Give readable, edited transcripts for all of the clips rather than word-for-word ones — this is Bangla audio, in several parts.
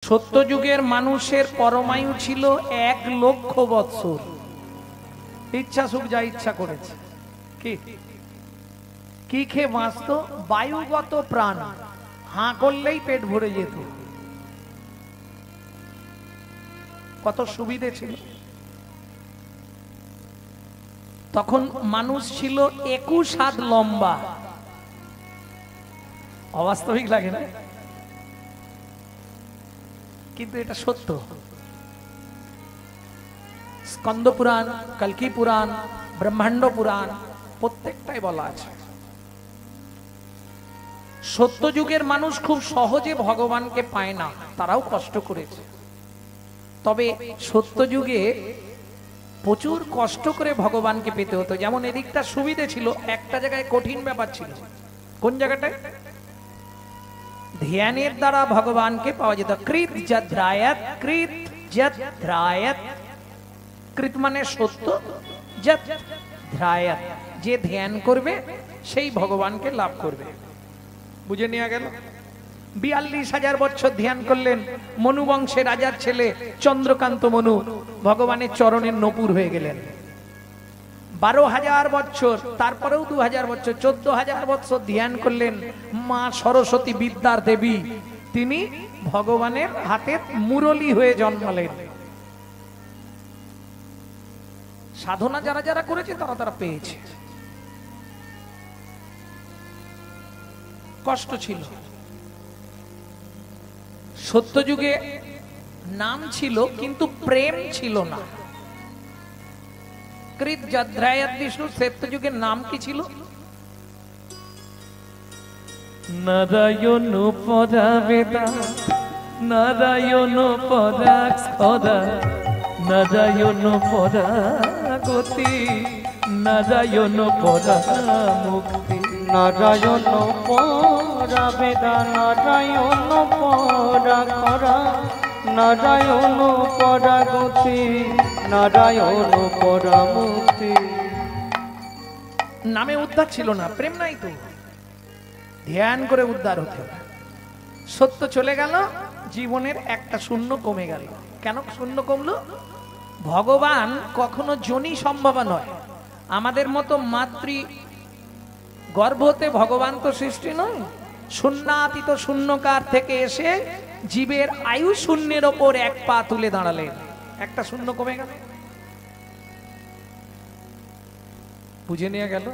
সত্যযুগের মানুষের পরমায়ু ছিল 1,00,000 বৎসর। ইচ্ছা সুখ যা ইচ্ছা করেছে। কি খেয়ে বাঁচত? বায়ুগত প্রাণ, হাঁ করলেই পেট ভরে যেত। কত সুবিধে ছিল। তখন মানুষ ছিল 21 হাত লম্বা। অবাস্তবিক লাগে না? কিন্তু এটা সত্য। স্কন্দ পুরাণ, কল্কি পুরাণ, ব্রহ্মাণ্ড পুরাণ প্রত্যেকটাই বলা আছে। সত্যযুগের মানুষ খুব সহজে ভগবানকে পায় না, তারাও কষ্ট করেছে। তবে সত্যযুগে প্রচুর কষ্ট করে ভগবানকে পেতে হতো। যেমন এদিকটা সুবিধে ছিল, একটা জায়গায় কঠিন ব্যাপার ছিল। কোন জায়গাটায়? ধ্যানের দ্বারা ভগবানকে পাওয়া যেত। কৃত যদ্রায়ত, কৃত যদ্রায়ত। কৃত মানে সত্য, যদ্রায়ত যে ধ্যান করবে সেই ভগবানকে লাভ করবে। বুঝে নেওয়া গেল? 42,000 বছর ধ্যান করলেন মনু বংশের রাজার ছেলে চন্দ্রকান্ত মনু, ভগবানের চরণের নপুর হয়ে গেলেন। 12,000 বছর, তারপরেও 2,000 বছর, 14,000 বছর ধ্যান করলেন মা সরস্বতী বিদ্যার দেবী, তিনি ভগবানের হাতে মুরলী হয়ে জন্মালেন। সাধনা যারা যারা করেছে তারা তারা পেয়েছে। কষ্ট ছিল। সত্যযুগে নাম ছিল কিন্তু প্রেম ছিল না। কৃত যদ্রায়ত বিষ্ণু, সত্যযুগের নাম কি ছিল? নারায়ণ পরাবেদা, নারায়ণ পরাক্ষরা, নারায়ণ পরাগতি, নারায়ণ পরামুক্তি। নারায়ণ পরাবেদা, নারায়ণ পরাক্ষরা, নারায়ণ পরাগতি, নারায়ণ পরামুক্তি। নামে উদ্ধার ছিল না, প্রেম নাই তো। ধ্যান করে উদ্ধার হতে হবে। সত্য চলে গেল, জীবনের একটা শূন্য কমে গেল। কেন শূন্য কমলো? ভগবান কখনো যোনি সম্ভবা নয়। আমাদের মতো মাতৃ গর্ভতে ভগবান তো সৃষ্টি নয়। শূন্যাতীত শূন্যকার থেকে এসে জীবের আয়ু শূন্যের ওপর এক পা তুলে দাঁড়ালেন। একটা শূন্য কমে গেল। বুঝে নিয়ে গেল?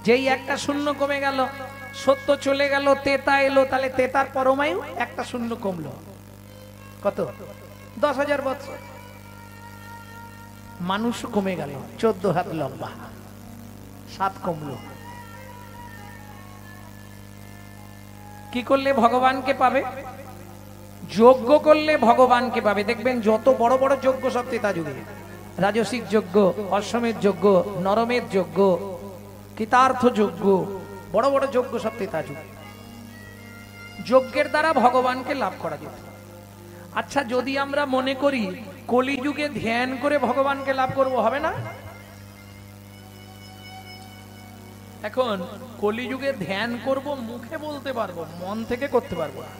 যেই একটা শূন্য কমে গেল, সত্য চলে গেল, তেতা এলো, তাহলে তেতার পরমায়ু একটা শূন্য কমলো। কত? 10,000 বছর। মানুষ কমে গেল, 14 হাত লম্বা, 7 কমলো। কি করলে ভগবানকে পাবে? যজ্ঞ করলে ভগবানকে পাবে। দেখবেন যত বড় বড় যজ্ঞ সব ত্রেতা যুগে। রাজসিক যজ্ঞ, অশ্বমেধ যজ্ঞ, নরমেধ যজ্ঞ, কৃতার্থ যজ্ঞ, বড় বড় যজ্ঞ সব ত্রেতা যুগে। যজ্ঞের দ্বারা ভগবানকে লাভ করা যেত। আচ্ছা, যদি আমরা মনে করি কলিযুগে ধ্যান করে ভগবানকে লাভ করব, হবে না? এখন কলিযুগে ধ্যান করব, মুখে বলতে পারবো, মন থেকে করতে পারবো না।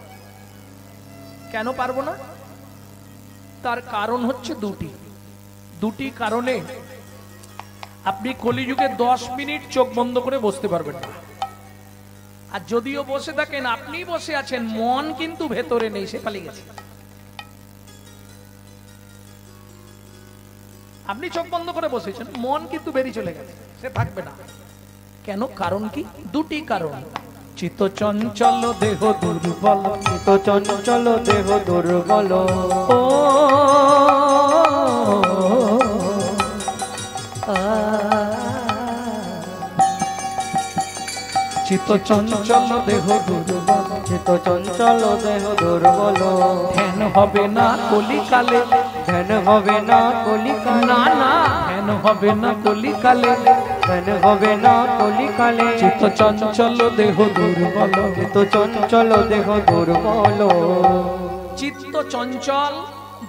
কেন পারবো না? তার কারণ হচ্ছে দুটি কারণে আপনি কলিযুগে 10 মিনিট চোখ বন্ধ করে বসতে পারবেন না। আর যদিও বসে থাকেন, আপনি বসে আছেন, মন কিন্তু ভেতরে নেই, সে পালিয়ে গেছে। আপনি চোখ বন্ধ করে বসেছেন, মন কিন্তু বেরিয়ে চলে গেছে, সে থাকবে না। কেন? কারণ কি? দুটি কারণ। চিত্ত চঞ্চল দেহ দুর্বল, চিত্ত চঞ্চল দেহ দুর্বল, ও চিত্ত চঞ্চল দেহ দুর্বল, চিত্ত চঞ্চল দেহ দুর্বল। ধ্যান হবে না কলিকালে, ধ্যান হবে না কলিকালে, না না ধ্যান হবে না কলিকালে, ধ্যান হবে না কলিকালে। চিত্ত চঞ্চল দেহ দুর্বল, চিত্ত চঞ্চল দেহ দুর্বল, চিত্ত চঞ্চল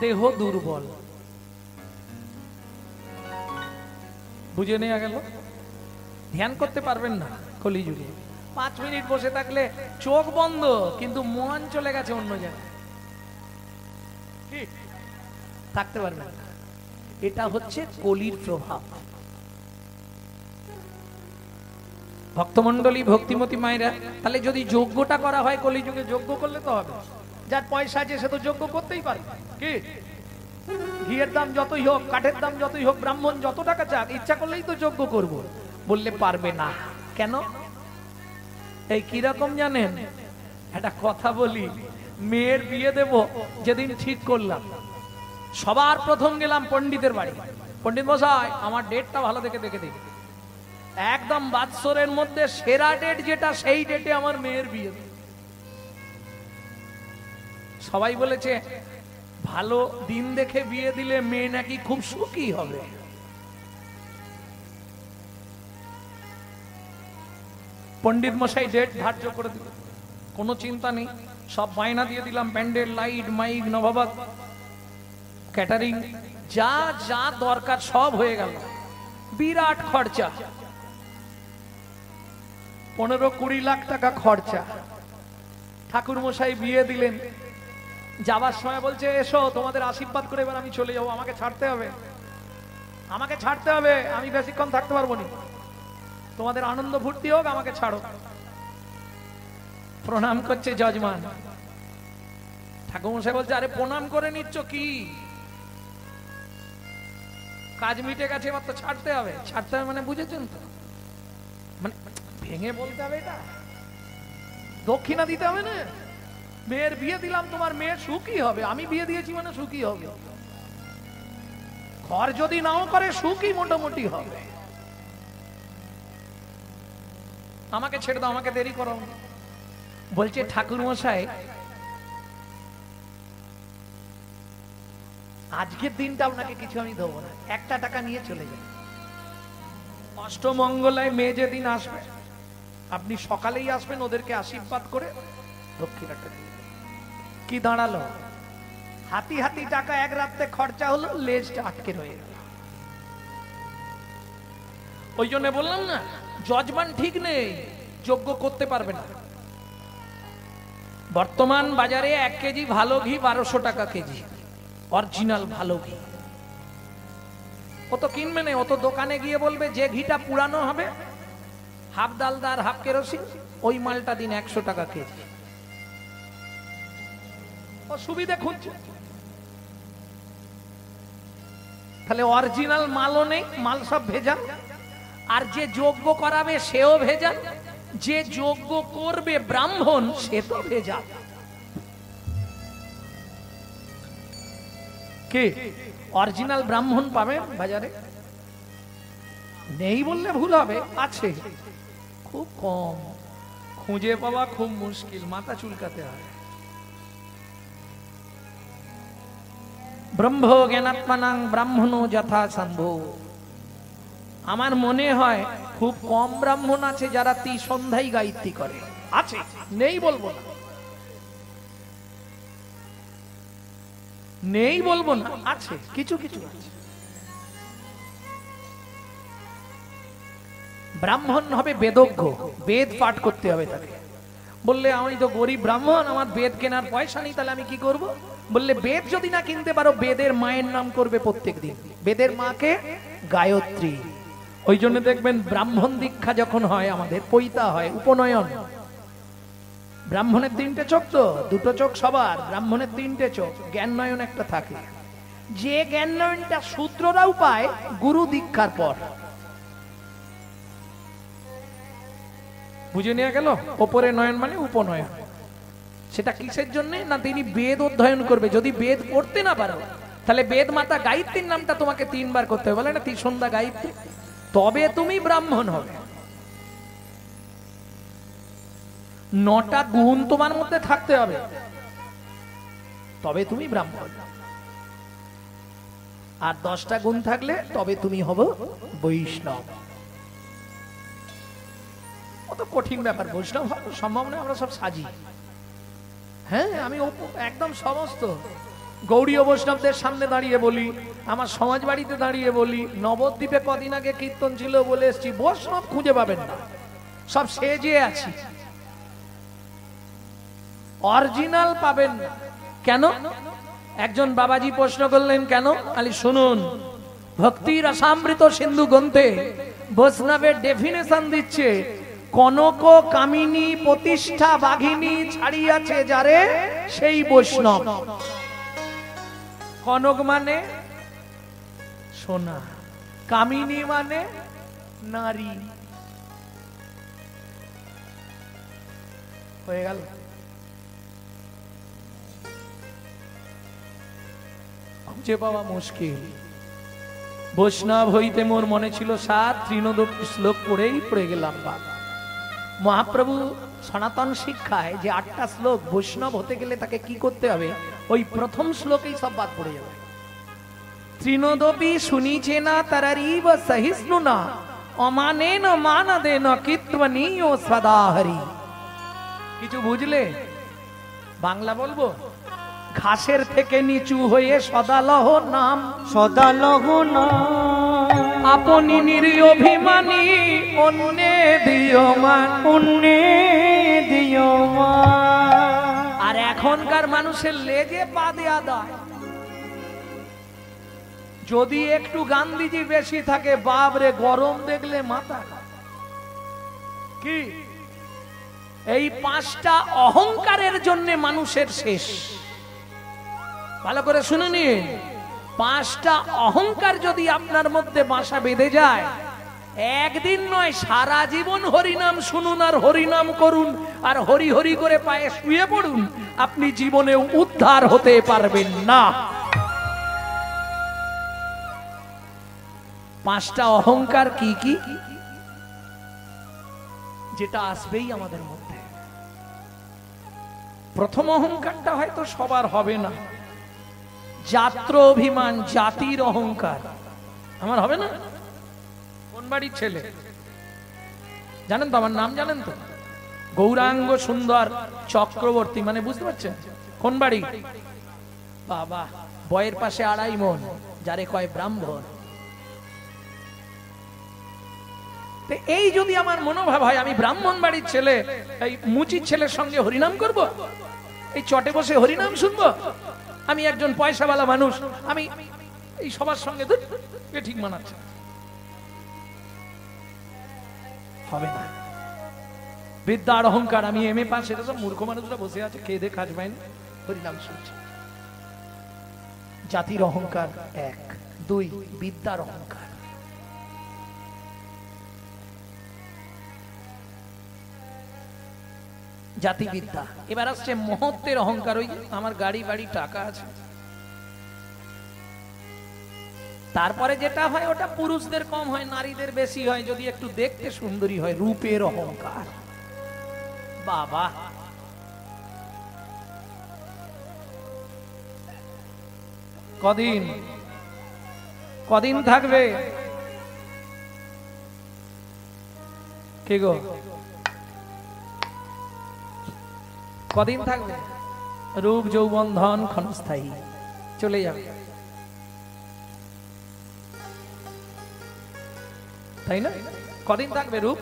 দেহ দুর্বল। বুঝে নেওয়া গেল? ধ্যান করতে পারবেন না কলিযুগে। 5 মিনিট বসে থাকলে চোখ বন্ধ, কিন্তু মন চলে গেছে অন্য জায়গায়। কি থাকতে পারবে না। এটা হচ্ছে কলির প্রভাব। ভক্তমণ্ডলী, ভক্তিমতী মায়েরা, তাহলে যদি যজ্ঞটা করা হয় কলিযুগে, যজ্ঞ করলে তো হবে। যার পয়সা আছে সে তো যজ্ঞ করতেই পারে। কি ঘিয়ের দাম যতই হোক, কাঠের দাম যতই হোক, ব্রাহ্মণ যত টাকা চাক, ইচ্ছা করলেই তো যজ্ঞ করব, বললে পারবে না। কেন? এই কিরকম জানেন? একটা কথা বলি, মেয়ের বিয়ে দেব যেদিন ঠিক করলাম, সবার প্রথম গেলাম পণ্ডিতের বাড়ি। পণ্ডিত মশাই, আমার ডেটটা ভালো দেখে দেখে দিন, একদম বাৎসরের মধ্যে সেরা ডেট যেটা, সেই ডেটে আমার মেয়ের বিয়ে। সবাই বলেছে ভালো দিন দেখে বিয়ে দিলে মেয়ে নাকি খুব সুখী হবে। পণ্ডিত মশাই ডেট ধার্য করে দিল, কোনো চিন্তা নেই, সব বায়না দিয়ে দিলাম, প্যান্ডেল, লাইট, মাইক, নবাবাত, ক্যাটারিং, যা যা দরকার সব হয়ে গেল। বিরাট খরচা, 15-20 লাখ টাকা খরচা। ঠাকুর মশাই বিয়ে দিলেন, যাবার সময় বলছে এসো তোমাদের আশীর্বাদ করে এবার আমি চলে যাবো, আমাকে ছাড়তে হবে, আমাকে ছাড়তে হবে, আমি বেশিক্ষণ থাকতে পারবো না, তোমাদের আনন্দ ফুর্তি হোক, আমাকে ছাড়ো। প্রণাম করছে যজমান। ঠাকুর মশাই বলছে আরে প্রণাম করে নিচ্ছ কি, কাজ মিটে গেছে, এবার তো ছাড়তে হবে। ছাড়তে হবে মানে বুঝেছেন তো, মানে ভেঙে বলতে হবে, এটা দক্ষিণা দিতে হবে না। মেয়ের বিয়ে দিলাম, তোমার মেয়ে সুখী হবে, আমি বিয়ে দিয়েছি মানে সুখী হবে, ঘর যদি নাও করে সুখী মোটামুটি হবে। আমাকে ছেড়ে দাও, আমাকে দেরি করো। বলছে ঠাকুর মশাই আজকের দিনটা আপনাকে কিছু আমি দেবো না, 1 টাকা নিয়ে চলে যান। অষ্টমঙ্গলায় মেয়ে যেদিন আসবে আপনি সকালেই আসবেন, ওদেরকে আশীর্বাদ করে দক্ষিণাটা দিয়ে। কি দাঁড়ালো? হাতি হাতি টাকা এক রাতে খরচা হলো, লেজটা আটকে রয়ে গেল। ওই জন্য বললাম না, যজমান ঠিক নেই, যজ্ঞ করতে পারবে না। বর্তমান বাজারে 1 কেজি ভালো ঘি 1200 টাকা কেজি, অরিজিনাল ভালো ঘি। ও তো কিনবে না, ও তো দোকানে গিয়ে বলবে যে ঘিটা পুরানো হবে, হাফ ডালদার হাফ কেরোসিন, ওই মালটা দিন 100 টাকা কেজি। ও সুবিধা খুঁজছে। তাহলে অরিজিনাল মালও নেই, মাল সব ভেজাল। আর যে যজ্ঞ করাবে সেও ভেজাল, যে যজ্ঞ করবে ব্রাহ্মণ সে তো ভেজাল। কে অরিজিনাল ব্রাহ্মণ পাবেন বাজারে? নেই বললে ভুল হবে, আছে, খুব কম, খুঁজে পাওয়া খুব মুশকিল, মাথা চুলকাতে হয়। ব্রহ্ম জ্ঞানাত্মানাং ব্রাহ্মণো যথা সম্ভব। আমার মনে হয় খুব কম ব্রাহ্মণ আছে যারা সন্ধ্যায় গায়ত্রী করে, আছে, নেই বলবো না, নেই বলবো না, আছে, কিছু কিছু আছে। ব্রাহ্মণ হবে বেদজ্ঞ, বেদ পাঠ করতে হবে তাকে। বললে আমি তো গরিব ব্রাহ্মণ, আমার বেদ কেনার পয়সা নেই, তাহলে আমি কি করব? বললে বেদ যদি না কিনতে পারো, বেদের মায়ের নাম করবে প্রত্যেক দিন। বেদের মাকে গায়ত্রী। ওই জন্য দেখবেন ব্রাহ্মণ দীক্ষা যখন হয় আমাদের, পৈতা হয়, উপনয়ন। ব্রাহ্মণের 3টে চোখ, তো 2টো চোখ সবার, ব্রাহ্মণের 3টে চোখ, জ্ঞান নয়ন একটা থাকে। যে জ্ঞান নয়নটা শূদ্ররাও পায় গুরু দীক্ষার পর। বুঝে নেওয়া গেল? ওপরে নয়ন মানে উপনয়ন। সেটা কিসের জন্য? না তিনি বেদ অধ্যয়ন করবে। যদি বেদ পড়তে না পারো, তাহলে বেদ মাতা গায়ত্রীর নামটা তোমাকে 3 বার করতে হবে, বলে না ত্রিসন্ধ্যা গায়ত্রী, তবে তুমি ব্রাহ্মণ হবে। 9টা গুণ তোমার মধ্যে থাকতে হবে, তবে তুমি ব্রাহ্মণ। আর 10টা গুণ থাকলে তবে তুমি হবে বৈষ্ণব। অত কঠিন ব্যাপার, বৈষ্ণব সম্ভব না, আমরা সব সাজি। হ্যাঁ, আমি একদম সমস্ত গৌড়ীয় বৈষ্ণবদের সামনে দাঁড়িয়ে বলি, আমার সমাজ বাড়িতে দাঁড়িয়ে বলি, নবদ্বীপে কদিন আগে কীর্তন ছিল বলে এসছি, বৈষ্ণব খুঁজে পাবেন না, সব সেজে আছি, অরিজিনাল পাবেন না। কেন? একজন বাবাজি প্রশ্ন করলেন, কেন? আলি শুনুন, ভক্তি রসামৃত সিন্ধু গ্রন্থে বৈষ্ণবের ডেফিনেশন দিচ্ছে, কনক কামিনী প্রতিষ্ঠা বাঘিনী ছাড়িয়াছে যারে সেই বৈষ্ণব। কনক মানে সোনা, কামিনী মানে নারী। হয়ে গেল। খুঁজে পাওয়া মুশকিল। বৈষ্ণব হইতে মোর মনে ছিল 7 তৃণোদপী শ্লোক পড়েই পড়ে গেলাম। বাবা মহাপ্রভু সনাতন শিক্ষায় যে 8টা শ্লোক, বৈষ্ণব হতে গেলে তাকে কি করতে হবে, ওই প্রথম শ্লোকেই সব বাদ পড়ে যাবে। তৃণোদপী শুনিছে না তারারিব সহিষ্ণু না অমানেন মানদেন কীর্তনীয় সদা হরি। কিছু বুঝলে? বাংলা বলবো, ঘাসের থেকে নিচু হয়ে সদালহ নাম, সদালহ নাম আপনি নিরভিমানী অন্যে দিও মান, পুণ্যে দিও মান। আর এখনকার মানুষের লেজে পা দেয়া দায়। যদি একটু গান্ধীজি বেশি থাকে, বাবরে গরম দেখলে মাথা কি। এই 5টা অহংকারের জন্য মানুষের শেষ। ভালো করে শুনে নিন, 5টা অহংকার যদি আপনার মধ্যে বাসা বেঁধে যায়, একদিন নয় সারা জীবন হরিনাম শুনুন আর হরিনাম করুন আর হরি হরি করে পায়ে শুয়ে পড়ুন, আপনি জীবনে উদ্ধার হতে পারবেন না। 5টা অহংকার কি কি, যেটা আসবেই আমাদের মধ্যে। প্রথম অহংকারটা হয়তো সবার হবে না, জাত্র অভিমান, জাতির অহংকার। আমার হবে না? কোন বাড়ির ছেলে জানেন তো? আমার নাম জানেন তো? গৌরাঙ্গ সুন্দর চক্রবর্তী, মানে বুঝতে পারছেন কোন বাড়ি? বাবা, বয়ের পাশে 2.5 মন, যারে কয় ব্রাহ্মণ। এই যদি আমার মনোভাব হয়, আমি ব্রাহ্মণ বাড়ির ছেলে, এই মুচির ছেলের সঙ্গে হরিনাম করব, এই চটে বসে হরিনাম শুনবো, আমি একজন পয়সাওয়ালা মানুষ, আমি এই সবার সঙ্গে ঠিক মানাচ্ছে, হবে না। বিদ্যার অহংকার, আমি এম এ পাস, সেটা সব মূর্খ মানুষরা বসে আছে, খেয়ে দে কাজ পায়নি, হরিনাম শুনছে। জাতির অহংকার 1, 2 বিদ্যার অহংকার। জাতিবিদ্যা। এবার আসছে মহত্বের অহংকার, ওই আমার গাড়ি বাড়ি টাকা আছে। তারপরে যেটা হয় ওটা পুরুষদের কম হয়, নারীদের বেশি হয়, যদি একটু দেখতে সুন্দরী হয়, রূপের অহংকার। বাবা, কদিন থাকবে? কে গো, কদিন থাকবে? রূপ যৌবন ধন ক্ষণস্থায়ী, চলে যাবে, তাই না? কদিন থাকবে রূপ?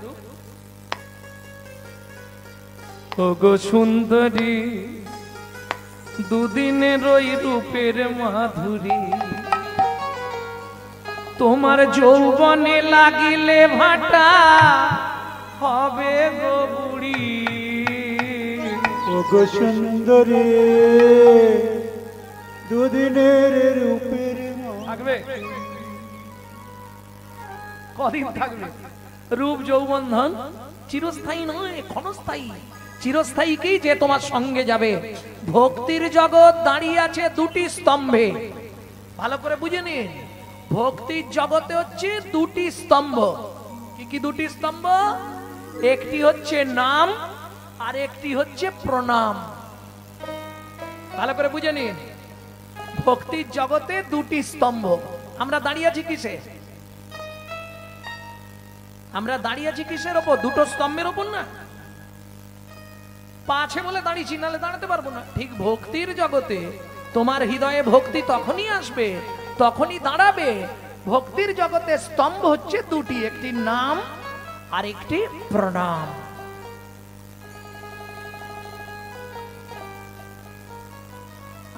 ওগো সুন্দরী, দুদিনের ওই রূপের মাধুরী, তোমার যৌবনে লাগিলে ভাটা হবে গো বুড়ি। ওগো সুন্দরী, দুদিনের রূপের থাকবে? কদিন থাকবে? রূপ যৌবন ধন চিরস্থায়ী নয়, ক্ষণস্থায়ী। চিরস্থায়ীকেই যে তোমার সঙ্গে যাবে। ভক্তির জগৎ দাঁড়িয়ে আছে 2টি স্তম্ভে, ভালো করে বুঝে নিন। ভক্তির জগতে হচ্ছে 2টি স্তম্ভ। কি কি 2টি স্তম্ভ? একটি হচ্ছে নাম আর একটি হচ্ছে প্রণাম। ভালো করে বুঝে নিন, ভক্তির জগতে 2টি স্তম্ভ। আমরা দাঁড়িয়ে আছি কিসে? আমরা দাঁড়িয়ে আছি কিসের ওপর? 2টো স্তম্ভের ওপর না? পা আছে বলে দাঁড়িয়েছি, নাহলে দাঁড়াতে পারবো না। ঠিক ভক্তির জগতে তোমার হৃদয়ে ভক্তি তখনই আসবে, তখনই দাঁড়াবে। ভক্তির জগতে স্তম্ভ হচ্ছে 2টি, একটি নাম আর একটি প্রণাম।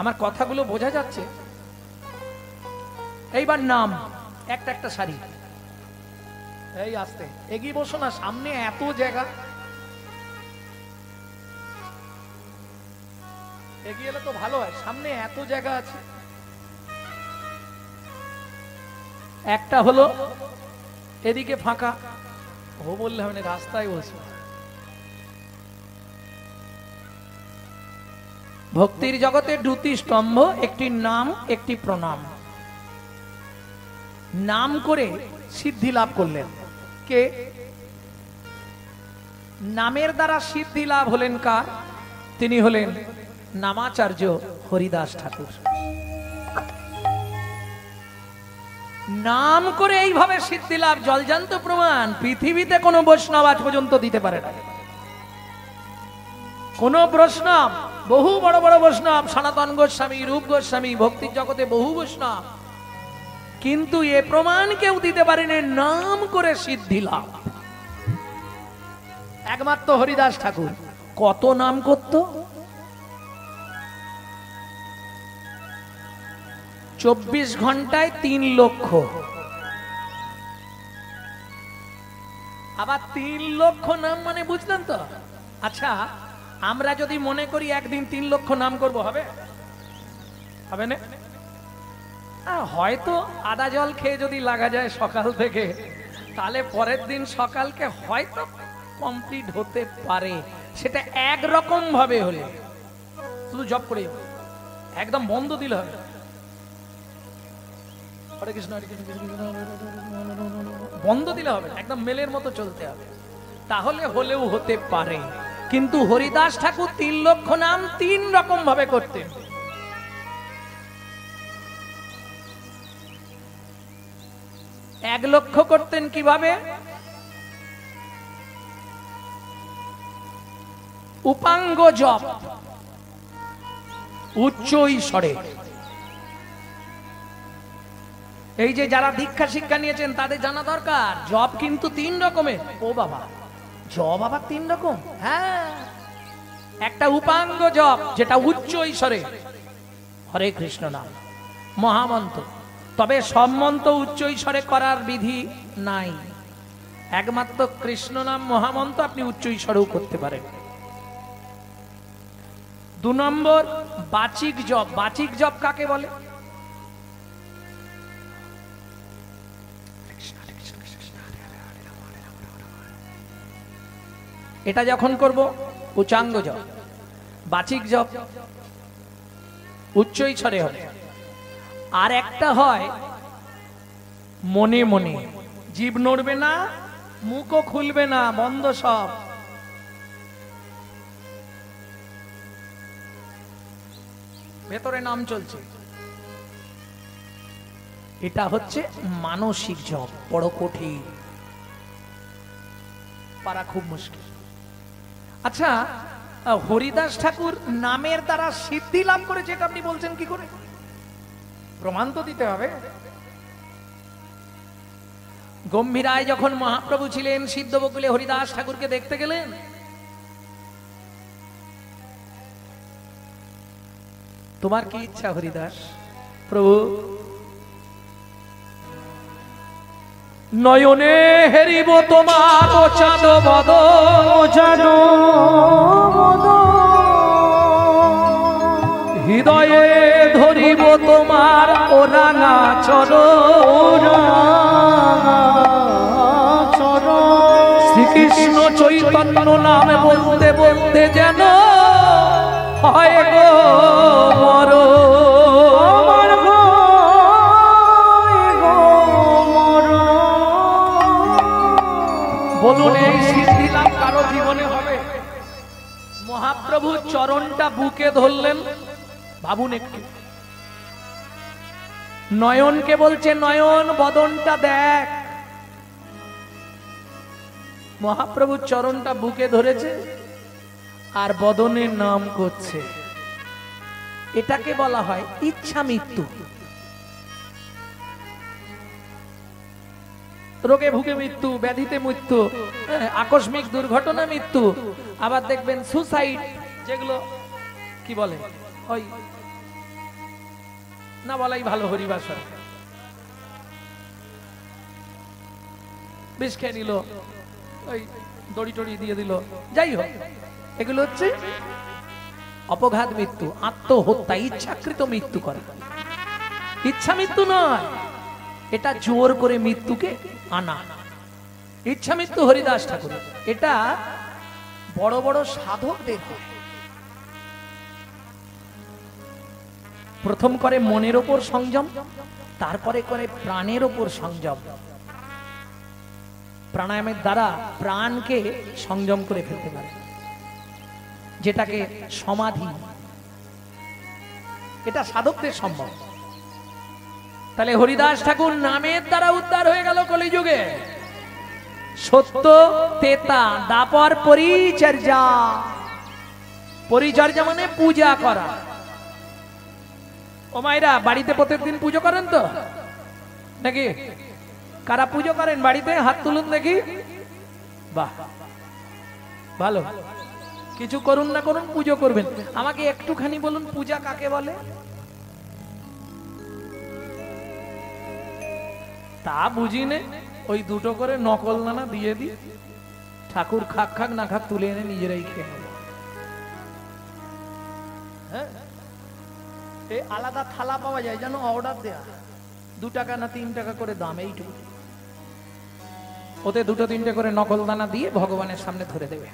আমার কথাগুলো বোঝা যাচ্ছে? এইবার নাম, একটা একটা সারি। এই আস্তে এগিয়ে বসো না, সামনে এত জায়গা। এগিয়ে এলে তো ভালো হয়, সামনে এত জায়গা আছে। একটা হলো এদিকে ফাঁকা, ও বললে হবে না, রাস্তায় বসো। ভক্তির জগতের দুটি স্তম্ভ, একটি নাম, একটি প্রণাম। নাম করে সিদ্ধি লাভ করলেন কে? নামের দ্বারা সিদ্ধি লাভ হলেন কার? তিনি হলেন নামাচার্য হরিদাস ঠাকুর। নাম করে এইভাবে সিদ্ধি লাভ জলজান্ত প্রমাণ পৃথিবীতে কোনো বৈষ্ণব আজ পর্যন্ত দিতে পারে না। কোন বৈষ্ণব, বহু বড় বড় বৈষ্ণব, সনাতন গোস্বামী, রূপ গোস্বামী, ভক্তির জগতে বহু বৈষ্ণব, কিন্তু এ প্রমাণ কেউ দিতে পারেনি নাম করে সিদ্ধি লাভ। একমাত্র হরিদাস ঠাকুর। কত নাম করত? 24 ঘন্টায় 3 লক্ষ। আবার 3 লক্ষ নাম মানে বুঝলেন তো? আচ্ছা, আমরা যদি মনে করি একদিন 3 লক্ষ নাম করব, হবে? হবে না? হয়তো আদা জল খেয়ে যদি লাগা যায় সকাল থেকে, তাহলে পরের দিন সকালকে হয়তো কমপ্লিট হতে পারে। সেটা একরকম ভাবে হলে, শুধু জপ করে একদম বন্ধ দিলে হবে। হরে কৃষ্ণ হরে কৃষ্ণ বন্ধ দিলে হবে, একদম মেলের মতো চলতে হবে, তাহলে হলেও হতে পারে। কিন্তু হরিদাস ঠাকুর 3 লক্ষ নাম 3 রকম ভাবে করতেন। এক লক্ষ করতেন কিভাবে? উপাঙ্গ জপ, উচ্চ ঈশ্বরে। এই যে যারা দীক্ষা শিক্ষা নিয়েছেন তাদের জানা দরকার, জপ কিন্তু 3 রকমের। ও বাবা, জপ আবার 3 রকম? হ্যাঁ, একটা উপাঙ্গ জপ যেটা উচ্চ ঈশ্বরে, হরে কৃষ্ণ নাম মহামন্ত্র। তবে সব মন্ত্র উচ্চ ঈশ্বরে করার বিধি নাই, একমাত্র কৃষ্ণ নাম মহামন্ত্র আপনি উচ্চ ঈশ্বরেও করতে পারেন। 2 নম্বর বাচিক জপ। বাচিক জপ কাকে বলে? এটা যখন করব উচ্চাঙ্গ জপ, বাচিক জপ উচ্চ ঈশ্বরে হবে। আর একটা হয় মনে মনে, জিভ নড়বে না, মুখও খুলবে না, বন্ধ সব। ভেতরে নাম চলছে, এটা হচ্ছে মানসিক জপ, বড় কঠিন, পারা খুব মুশকিল। আচ্ছা, হরিদাস ঠাকুর নামের দ্বারা সিদ্ধি লাভ করেছে, এটা আপনি বলছেন কি করে? প্রমাণ তো দিতে হবে। গম্ভীরায় যখন মহাপ্রভু ছিলেন, সিদ্ধ বকুলে হরিদাস ঠাকুরকে দেখতে গেলেন। তোমার কি ইচ্ছা হরিদাস? প্রভু, নয়নে হেরিব তোমার চাঁদ বদন, হৃদয়ে ধরিব তোমার ও রাঙা চরণ। শ্রীকৃষ্ণ চৈতন্য নামে বলতে বলতে যেন হয় গো মর। বলুন, এই সিদ্ধি লাভ কারো জীবনে হবে? মহাপ্রভু চরণটা বুকে ধরলেন, ভাবুন একটু। নয়নকে বলছে, নয়ন বদনটা দেখ। মহাপ্রভু চরণটা বুকে ধরেছে আর বদনের নাম করছে। এটাকে বলা হয় ইচ্ছা মৃত্যু। রোগে ভুগে মৃত্যু, ব্যাধিতে মৃত্যু, আকস্মিক দুর্ঘটনা মৃত্যু। আবার দেখবেন সুসাইড, যেগুলো কি বলে, ওই না বলাই ভালো হরিবাসর। বিষ খেয়ে নিল, ওই দড়ি টড়ি দিয়ে দিল, যাই হোক, এগুলো হচ্ছে অপঘাত মৃত্যু, আত্মহত্যা, ইচ্ছাকৃত মৃত্যু করা। ইচ্ছা মৃত্যু নয়, এটা জোর করে মৃত্যুকে আনা। ইচ্ছা মৃত্যু হরিদাস ঠাকুর, এটা বড় বড় সাধকদের হয়। প্রথম করে মনের ওপর সংযম, তারপরে করে প্রাণের ওপর সংযম। প্রাণায়ামের দ্বারা প্রাণকে সংযম করে ফেলতে পারে, যেটাকে সমাধি, এটা সাধকদের সম্ভব। তাহলে হরিদাস ঠাকুর নামের দ্বারা উদ্ধার হয়ে গেল কলিযুগে। সত্য তেতা দাপর পরিচর্যা, পরিচর্যা মানে পূজা করা। ও মায়েরা, বাড়িতে প্রত্যেকদিন পুজো করেন তো নাকি? কারা পুজো করেন বাড়িতে? হাত তুলুন দেখি। বাহ, ভালো। কিছু করুন না করুন, পুজো করবেন। আমাকে একটুখানি বলুন, পূজা কাকে বলে? তা বুঝি নে, ওই দুটো করে নকল নানা দিয়ে দি, ঠাকুর খাক খাক না খাক তুলে এনে নিজেরাই খেয়ে নেব। হ্যাঁ, এই আলাদা থালা পাওয়া যায় জানো, অর্ডার দেয়া, 2 টাকা না 3 টাকা করে দাম, এইটুকু। ওতে 2-3টে করে নকল দানা দিয়ে ভগবানের সামনে ধরে দেবে,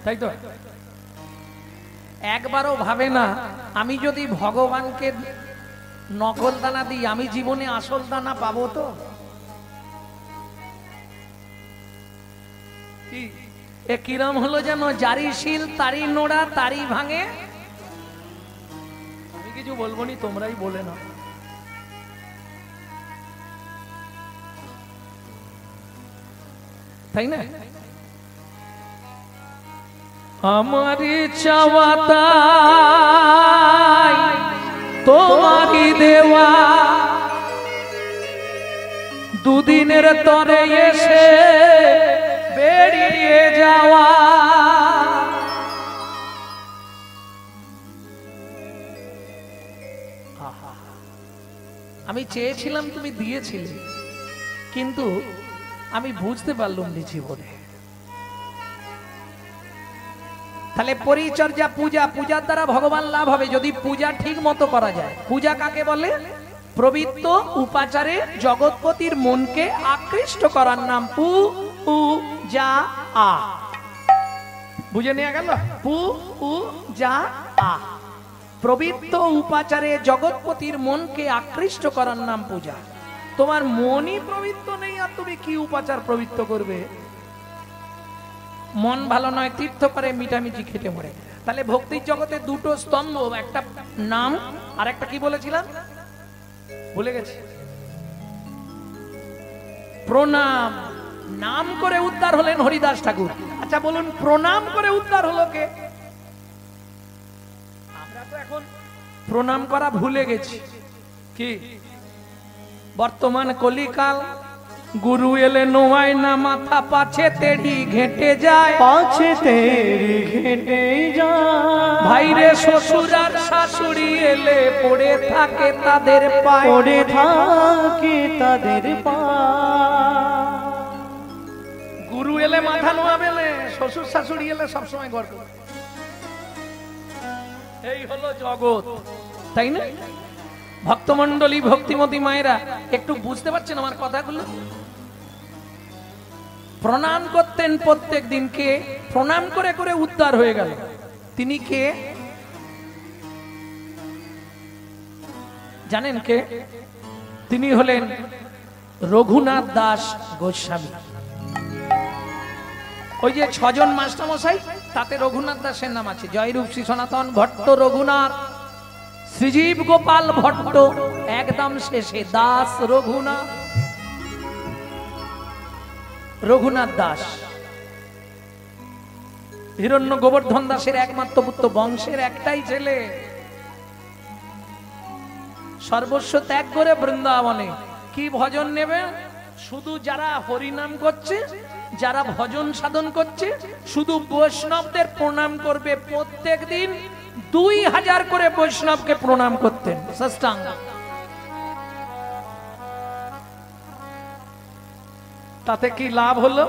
তাই তো? একবারও ভাবে না আমি যদি ভগবানকে নকল দানা দিই, আমি জীবনে আসল দানা পাবো তো? এ কিরম হলো যেন, জারি শিল তারি নোড়া তারি ভাঙে। আমি কিছু বলবো নি, তোমরাই বলে না। তাই না? আমারি চাওয়াতাই তোমারি দেওয়া, দুদিনের তরে এসে বেরিয়ে যাওয়া। আমি চেয়েছিলাম, তুমি দিয়েছিলে, কিন্তু আমি বুঝতে পারলাম না জীবনে। তাহলে পরিচর্যা, পূজা, পূজার দ্বারা ভগবান লাভ হবে যদি পূজা ঠিক মতো করা যায়। পূজা কাকে বলে? প্রবৃত্ত উপাচারে জগৎপতির মনকে আকৃষ্ট করার নাম পূজা। বুঝে নেওয়া গেল? পূজা। প্রবৃত্ত উপাচারে জগৎপতির মনকে আকৃষ্ট করার নাম পূজা। তোমার মনই প্রবৃত্ত নেই, আর তুমি কি উপাচার প্রবৃত্ত করবে? মন ভালো নয়, তীর্থ করে মিটামিটি খেটে মরে। তাহলে ভক্তির জগতে দুটো স্তম্ভ, একটা নাম আর একটা কি বলেছিলাম, ভুলে গেছি, প্রণাম। নাম করে উদ্ধার হলেন হরিদাস ঠাকুর। আচ্ছা বলুন, প্রণাম করে উদ্ধার হলো কে? আমরা তো এখন প্রণাম করা ভুলে গেছি। কি বর্তমান কলিকাল, গুরু এলে নোয়ায় না মাথা, পাছে তেড়ি ঘেটে যায়, পাছে তেরি ঘেটে যায়। ভাইরে শ্বশুর আর শাশুড়ি এলে পড়ে থাকে তাদের পায়ে, পড়ে থাকে তাদের পায়ে। গুরু এলে মাথা নোয়া মেলে, শ্বশুর শাশুড়ি এলে সবসময় গর্ব। এই হলো জগৎ, তাই না? ভক্তমন্ডলী, ভক্তিমতী মায়েরা, একটু বুঝতে পারছেন আমার কথাগুলো? প্রণাম করতেন প্রত্যেক দিনকে, প্রণাম করে করে উদ্ধার হয়ে গেল। তিনি কে জানেন? কে? তিনি হলেন রঘুনাথ দাস গোস্বামী। ওই যে 6 জন মাস্টারমশাই, তাতে রঘুনাথ দাসের নাম আছে। জয়রূপ শ্রী সনাতন ভট্ট রঘুনাথ, শ্রীজীব গোপাল ভট্ট, একদম শেষে দাস রঘুনাথ। রঘুনাথ দাস হিরণ্য গোবর্ধন দাসের একমাত্র পুত্র, বংশের একটাই ছেলে। সর্বস্ব ত্যাগ করে বৃন্দাবনে কি ভজন নেবে? শুধু যারা হরিনাম করছে, যারা ভজন সাধন করছে, শুধু বৈষ্ণবদের প্রণাম করবে প্রত্যেক দিন, 2000 করে বৈষ্ণবকে প্রণাম করতেন সাষ্টাঙ্গ। তাতে কি লাভ হলো?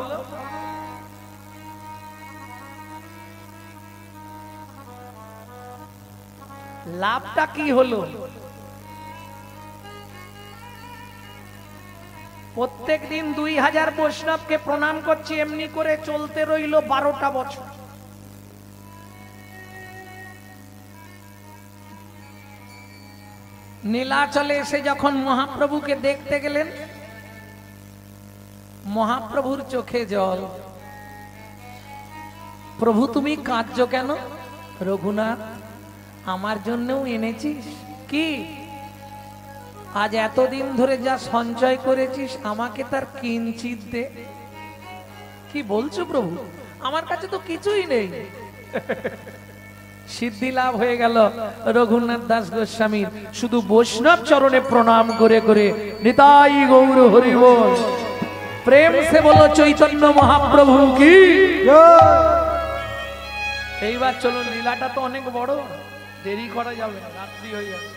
লাভটা কি হলো? প্রত্যেক দিন 2000 বৈষ্ণবকে প্রণাম করছি, এমনি করে চলতে রইল 12টা বছর। নীলাচলে এসে যখন মহাপ্রভুকে দেখতে গেলেন, মহাপ্রভুর চোখে জল। প্রভু তুমি কাঁদছো কেন? রঘুনাথ, আমার জন্যও এনেছিস কি? আজ এতদিন ধরে যা সঞ্চয় করেছিস আমাকে তার কিঞ্চিত দে। কি বলছো প্রভু? আমার কাছে তো কিছুই নেই। সিদ্ধি লাভ হয়ে গেল রঘুনাথ দাস গোস্বামীর। শুধু বৈষ্ণব চরণে প্রণাম করে করে নিতাই গৌর হরি বল। প্রেম সে বলো চৈতন্য মহাপ্রভু কি। এইবার চলো, লীলাটা তো অনেক বড়, দেরি করা যাবে না, রাত্রি হয়ে যাবে।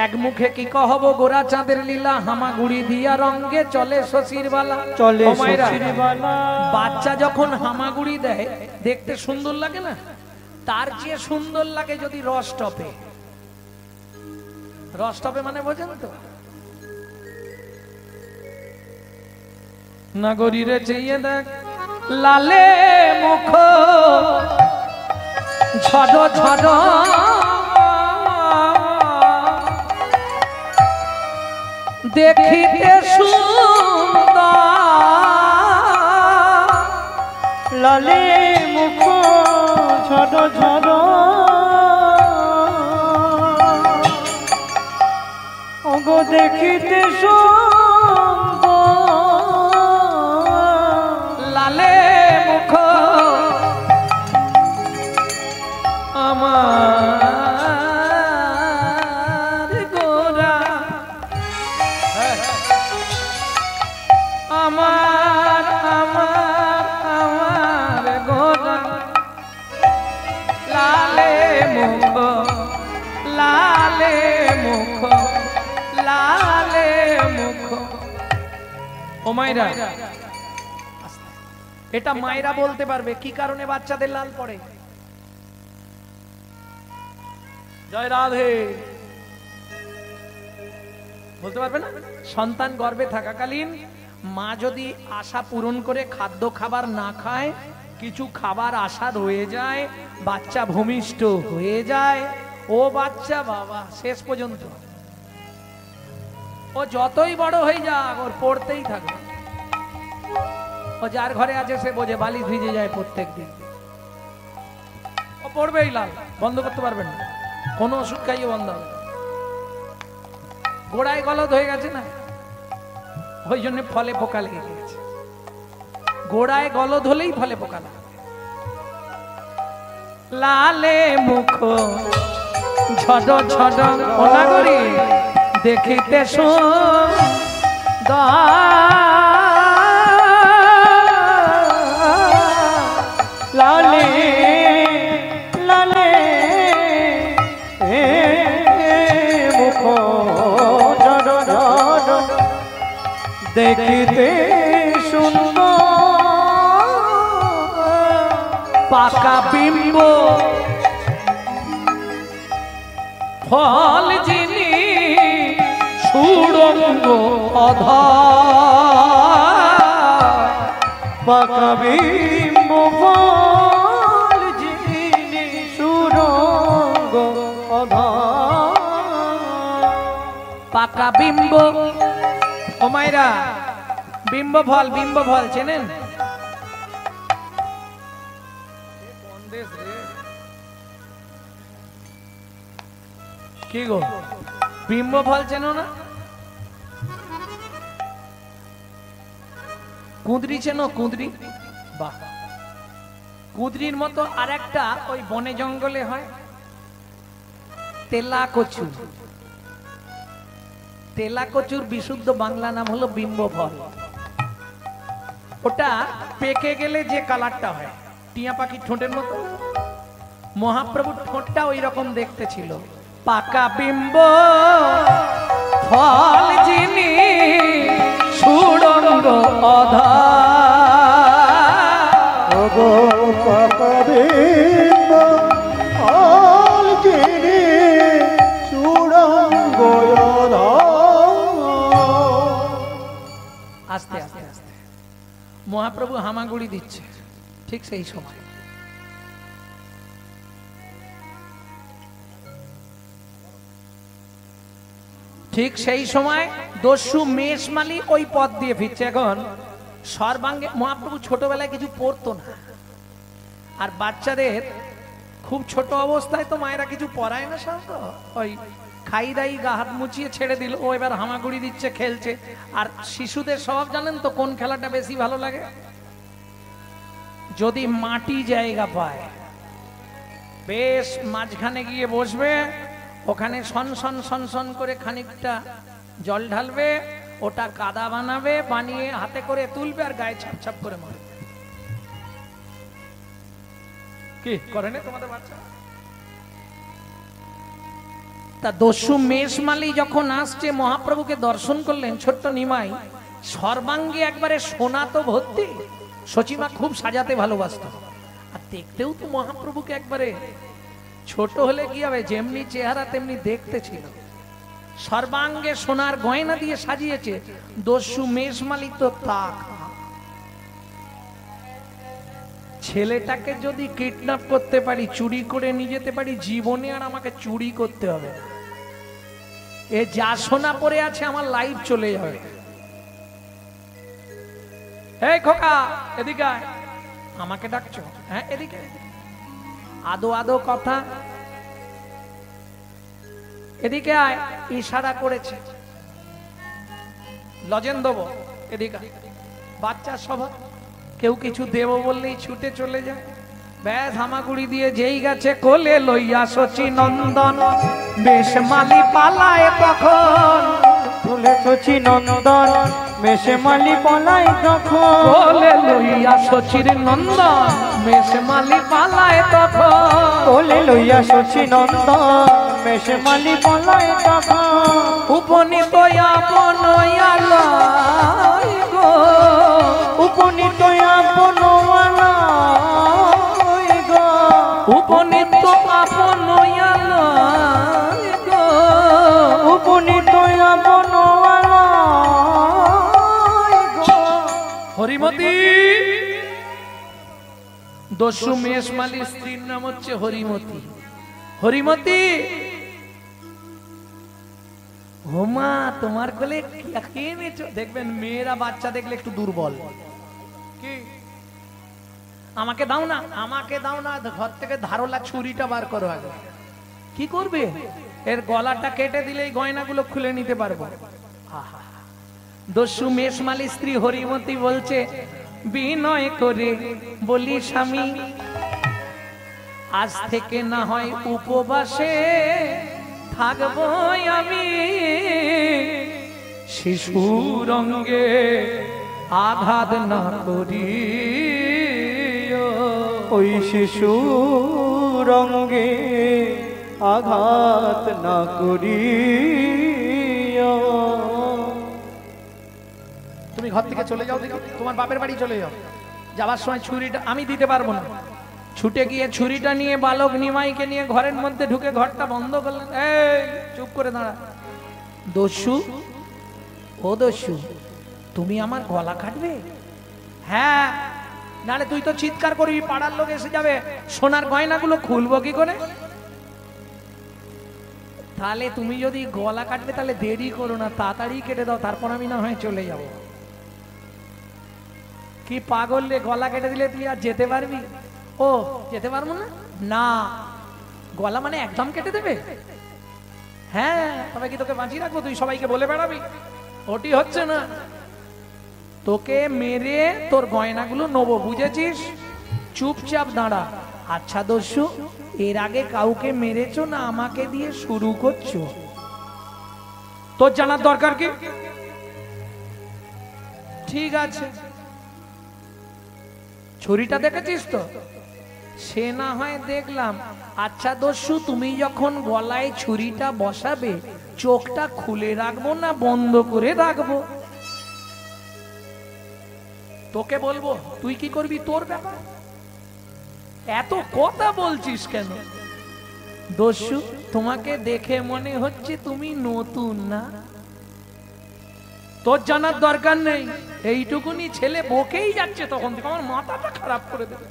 এক মুখে কি কহব গোরা চাঁদের লীলা, হামাগুড়ি দিয়া রঙ্গে চলে শশীর বালা। চলে ও মায়েরা, শশীর বালা। বাচ্চা যখন হামাগুড়ি দেয় দেখতে সুন্দর লাগে না? তার চেয়ে সুন্দর লাগে যদি রস টপে। রস টপে মানে বোঝেন তো? নগরীরে চেয়ে দেখ লালে মুখ ঝড় ঝড় দেখিতে সুন্দর, লালে মুখ ঝড় ঝড় ওগো দেখিতে সুন্দর, লালে মুখ আমার গোরা, আমার আমার আমার গোরা, লালে মুখ, লালে মুখ, লালে মুখ। ও মায়েরা, এটা মায়েরা বলতে পারবে কি কারণে বাচ্চাদের লাল পড়ে। জয় রাধে। বলতে পারবে না? সন্তান গর্ভে থাকাকালীন মা যদি আশা পূরণ করে খাদ্য খাবার না খায়, কিছু খাবার আশা রয়ে যায়, বাচ্চা ভূমিষ্ঠ হয়ে যায়, ও বাচ্চা বাবা শেষ পর্যন্ত ও যতই বড় হয়ে যাক ওর পড়তেই থাকবে। ও যার ঘরে আছে সে বোঝে বালিশ ভিজে যায় প্রত্যেক দিন, ও পড়বেই লাল, বন্ধ করতে পারবেন না। কোনো ওষুধ খাইয়ে বন্ধ হবে। গোড়ায় গলদ হয়ে গেছে না, ওই জন্য ফলে পোকা লেগে গেছে। গোড়ায় গলদ হলেই ফলে পোকা লাগে। লালে মুখ ঝড় ঝড় অনাগরি দেখিতে সুন্দর, লালে লালে মুখ ঝড় ঝড় দেখিতে সুন্দর, পাকা বিম্ব ফল যিনি সুড়ঙ্গ অধর, পাকা বিম্ব ফল যিনি সুরঙ্গ অধর, পাকা বিম্ব। ও মায়েরা, বিম্ব ফল, বিম্ব ফল চেনেন? কি গো, বিম্ব ফল চেনো না? কুঁদরি চেনো? কুঁদরি, বাহ। কুঁদরির মতো আরেকটা ওই বনে জঙ্গলে হয়, তেলা কচু। তেলা কচুর বিশুদ্ধ বাংলা নাম হলো বিম্ব ফল। ওটা পেকে গেলে যে কালারটা হয়, টিয়া পাখির ঠোঁটের মতো, মহাপ্রভুর ঠোঁটটা ওই রকম দেখতে ছিল। পাকা বিম্ব ফল যিনি সুড়ঙ্গ অধার, ওগো পাকা বিম্ব ফল যিনি সুড়ঙ্গ অধার। আস্তে আস্তে আস্তে মহাপ্রভু হামাগুড়ি দিচ্ছে। ঠিক সেই সময় দস্যু মেষমালি ওই পথ দিয়ে ফিরছে। এখন সর্বাঙ্গে মহাপ্রভু ছোটবেলায় কিছু পড়তো না, আর বাচ্চাদের খুব ছোট অবস্থায় তো মায়েরা কিছু পড়ায় না, শান্ত ওই খাই দাই গা হাত মুচিয়ে ছেড়ে দিল, ও এবার হামাগুড়ি দিচ্ছে, খেলছে। আর শিশুদের স্বভাব জানেন তো কোন খেলাটা বেশি ভালো লাগে? যদি মাটি জায়গা পায়, বেশ মাঝখানে গিয়ে বসবে, ওখানে সনসন সনসন করে খানিকটা জল ঢালবে, ওটা কাদা বানাবে, বানিয়ে হাতে করে তুলবে আর গায়ে ছাপ ছাপ করে মারবে। কি করে না তোমাদের বাচ্চা? তা দস্যু মেষমালি যখন আসছে, মহাপ্রভুকে দর্শন করলেন ছোট্ট নিমাই, সর্বাঙ্গে একবারে সোনা তো ভর্তি। সচিমা খুব সাজাতে ভালোবাসত, আর দেখতেও তো মহাপ্রভুকে একবারে, ছোট হলে কি হবে, যেমনি চেহারা তেমনি দেখতে ছিল। সর্বাঙ্গে সোনার গয়না দিয়ে সাজিয়েছে। দস্যু মেষমালি তো তাক, ছেলেটাকে যদি কিডন্যাপ করতে পারি, চুরি করে নিয়ে যেতে পারি, জীবনে আর আমাকে চুরি করতে হবে না। এ যা সোনা পড়ে আছে আমার লাইফ চলে যাবে। এই খোকা এদিকে আয়। আমাকে ডাকছো? হ্যাঁ এদিকে। আদো আদো কথা, এদিকে আয়। ইশারা করেছে, লজেন দেবো, এদিকে। বাচ্চা স্বভাব, কেউ কিছু দেব বললেই ছুটে চলে যায়। ব্যাস হামাগুড়ি দিয়ে যেই গেছে কোলে লইয়া শচী নন্দন, মেষমালি পালায় তখন। কোলে শচী নন্দন, মেষমালি পালায় তখন। কোলে লইয়া শচীর নন্দন, মেষমালি পালায় তখন। কোলে লইয়া শচী নন্দন, মেষমালি পালায় তখন। উপনীত আপন আলয় গো, উপনীত আপন আলয় গো, উপনীত আপন আলয় গো, উপনীত আপন আলয় গো। হরিমতি। দস্যু মেষমালির স্ত্রীর নাম হচ্ছে হরিমতি। হরিমতি, হোমা তোমার কোলে কে এনেছো? দেখবেন মেয়েরা বাচ্চা দেখলে একটু দুর্বল। কি আমাকে দাও না, আমাকে দাও না, ঘর থেকে ধারলা ছুরিটা বার করো আগে। কি করবে? এর গলাটা কেটে দিলেই গয়নাগুলো খুলে নিতে পারবো। আহা, দস্যু মেষমালি স্ত্রী হরিমতি বলছে, বিনয় করে বলি স্বামী, আজ থেকে না হয় উপবাসে থাকবো আমি। শিশুর অঙ্গে আঘাত না করি, ওই শিশু রঙ্গে আঘাত না করি। তুমি ঘর থেকে চলে যাও, দেখো তোমার বাপের বাড়ি চলে যাও। যাবার সময় ছুরিটা আমি দিতে পারবো না। ছুটে গিয়ে ছুরিটা নিয়ে বালক নিমাইকে নিয়ে ঘরের মধ্যে ঢুকে ঘরটা বন্ধ করলেন। এই চুপ করে দাঁড়া। দস্যু, ও দস্যু, তুমি আমার গলা কাটবে? হ্যাঁ, নালে তুই তো চিৎকার করবি, পাড়ার লোক এসে যাবে, সোনার গয়নাগুলো খুলবো কি করে? তাহলে তুমি যদি গলা কাটবে তাহলে দেরি করো না, তাড়াতাড়ি কেটে দাও, তারপর আমি না হয় চলে যাব। কি পাগল রে, গলা কেটে দিলে তুই আর যেতে পারবি? ও যেতে পারবো না? না, গলা মানে একদম কেটে দেবে? হ্যাঁ, তবে কি তোকে বাঁচিয়ে রাখবো? তুই সবাইকে বলে বেড়াবি? ওটি হচ্ছে না, তোকে মেরে তোর গয়নাগুলো নেবো, বুঝেছিস? চুপচাপ দাঁড়া। আচ্ছা দস্যু, এর আগে কাউকে মেরেছো না আমাকে দিয়ে শুরু করছো? তোর জানার দরকার কি? ঠিক আছে, ছুরিটা দেখেছিস তো? সে না হয় দেখলাম। আচ্ছা দস্যু, তুমি যখন গলায় ছুরিটা বসাবে চোখটা খুলে রাখবো না বন্ধ করে রাখবো? তোকে বলবো, তুই কি করবি তোর ব্যাপার। এত কথা বলছিস কেন? দস্যু, তোমাকে দেখে মনে হচ্ছে তুমি নতুন না? তোর জানার দরকার নেই, এইটুকুনি ছেলে বকেই যাচ্ছে তখন থেকে, আমার মাথাটা খারাপ করে দেবে।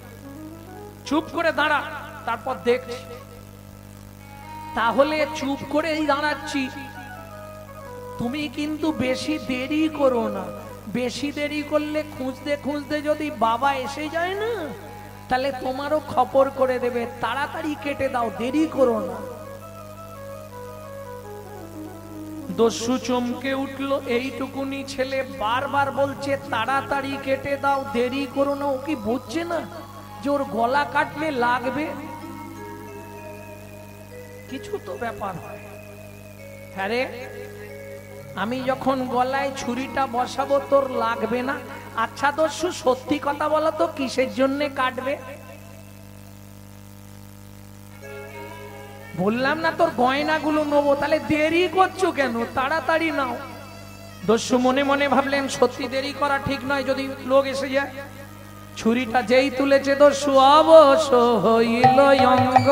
চুপ করে দাঁড়া, তারপর দেখছি। তাহলে চুপ করেই দাঁড়াচ্ছি। তুমি কিন্তু বেশি দেরি করো না। বেশি দেরি করলে খুঁজতে খুঁজতে যদি বাবা এসে যায় না, তাহলে তোমারও খবর করে দেবে। তাড়াতাড়ি কেটে দাও, দেরি করো না। দস্যু চমকে উঠলো। এইটুকুনি ছেলে বারবার বলছে তাড়াতাড়ি কেটে দাও, দেরি করো না। ও কি বুঝছে না যে ওর গলা কাটলে লাগবে? কিছু তো ব্যাপার হয়। হ্যাঁ রে, আমি যখন গলায় ছুরিটা বসাবো তোর লাগবে না? আচ্ছা দস্যু, সত্যি কথা বলো তো, কিসের জন্য কাটবে? বললাম না তোর গয়নাগুলো নেবো। তাহলে দেরি করছো কেন? তাড়াতাড়ি নাও। দস্যু মনে মনে ভাবলেন সত্যি দেরি করা ঠিক নয়, যদি লোক এসে যায়। ছুরিটা যেই তুলেছে দস্যু অবশ হইল অঙ্গ,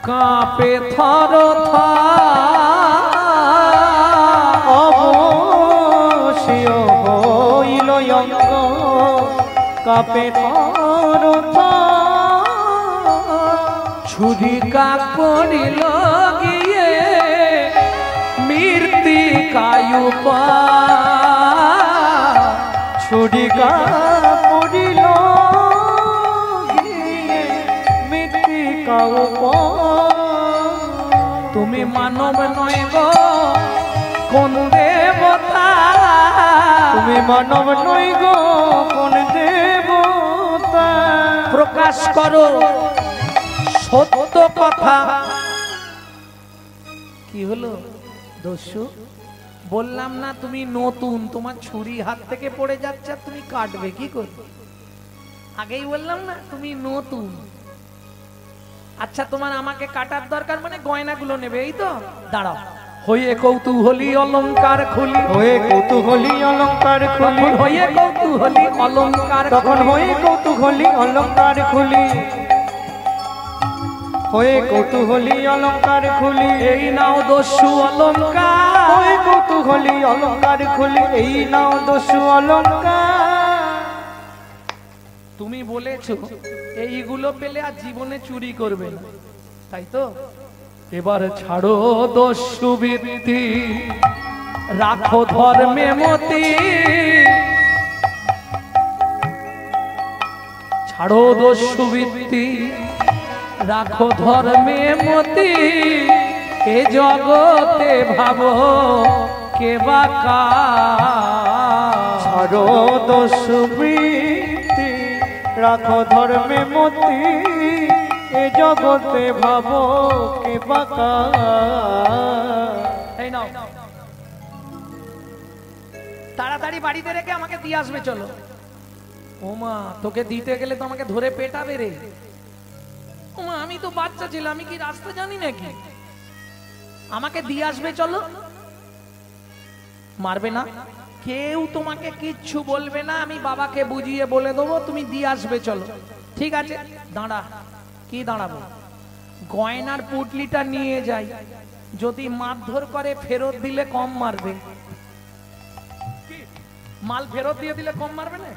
কাঁপে থর অবশ্যই হইল অঙ্গ, কাপে থর ছুরি কাপড়িল গিয়ে মৃত্তিকায়ু পা, ছুরি কাপড়িল গিয়ে মৃত্তিকাও পা। তুমি মানব নয় গো কোন দেবতা, তুমি মানব নই গো কোন দেবতা, প্রকাশ করো সত্য কথা। কি হলো দস্যু? বললাম না তুমি নতুন, তোমার ছুরি হাত থেকে পড়ে যাচ্ছে আর তুমি কাটবে কি করবে? আগেই বললাম না তুমি নতুন। আচ্ছা তোমার আমাকে কাটার দরকার মানে গয়নাগুলো নেবে, এই তো? দাঁড়াও। হয়ে কৌতূহলী অলংকার খুলি, হয়ে কৌতূহলী অলংকার খুলি, হয়ে কৌতূহলী অলংকার, তখন হয়ে কৌতূহলী অলংকার খুলি, হয়ে কৌতূহলী অলংকার খুলি। এই নাও দস্যু অলংকার, হয়ে কৌতূহলী অলংকার খুলি, এই নাও দস্যু অলংকার। তুমি বলেছো এইগুলো পেলে আর জীবনে চুরি করবে না, তাই তো? এবার ছাড়ো দস্যু বৃত্তি, রাখো ধর্মে মতি। ছাড়ো দস্যু বৃত্তি, রাখো ধর্মে মতি। এ জগতে ভাবো কে বাকা, ছাড়ো দস্যু বৃত্তি, রাখো ধর্মে মতি। এ জগতে ভাবো কে বাকা। এই নাও, তাড়াতাড়ি বাড়িতে রেখে আমাকে দিয়ে আসবে, চলো। ওমা, তোকে দিতে গেলে তো আমাকে ধরে পেটাবে রে। ওমা, আমি তো বাচ্চা ছিলাম, আমি কি রাস্তা জানি নাকি? আমাকে দিয়ে আসবে, চলো। মারবে না, কেউ তোমাকে কিচ্ছু বলবে না, আমি বাবাকে বুঝিয়ে বলে দেবো, তুমি দিয়ে আসবে, চলো। ঠিক আছে, দাঁড়া। কি দাঁড়াবো? গয়নার পুটলিটা নিয়ে যাই, যদি মারধর করে ফেরত দিলে কম মারবে। মাল ফেরত দিয়ে দিলে কম মারবে না?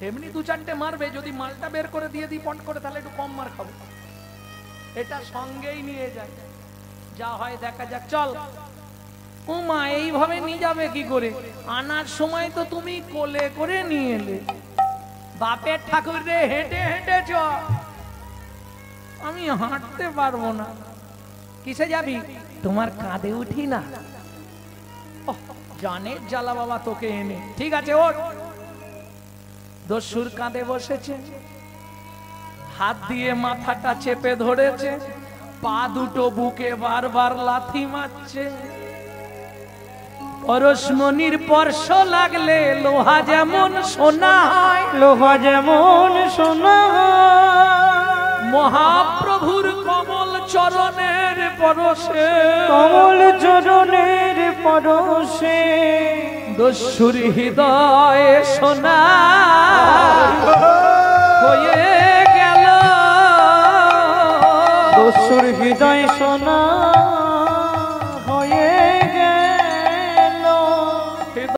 এমনি দু চারটে মারবে, যদি মালটা বের করে দিয়ে দিই পট করে, তাহলে একটু কম মার খাবো। এটা সঙ্গেই নিয়ে যায়, যা হয় দেখা যাক, চল। ও মা, এইভাবে নিয়ে যাবে কি করে? আনার সময় তো তুমি কোলে করে নিয়ে এলে। বাপের ঠাকুর রে, হেঁটে হেঁটে চ। আমি হাঁটতে পারবো না। কিসে যাবি? তোমার কাঁধে উঠি না। জানে জ্বালা বাবা তোকে এনে। ঠিক আছে, ওঠ। দস্যুর কাঁধে বসেছে, হাত দিয়ে মাথাটা চেপে ধরেছে, পা দুটো বুকে বারবার লাথি মারছে। পরশমণির স্পর্শ লাগলে লোহা যেমন সোনা হয়, লোহা যেমন সোনা মহাপ্রভুর কমল চরণের পরশে, কমল চরণের পরশে দস্যুর হৃদয়ে সোনা হয়ে গেল, দস্যুর হৃদয় সোনা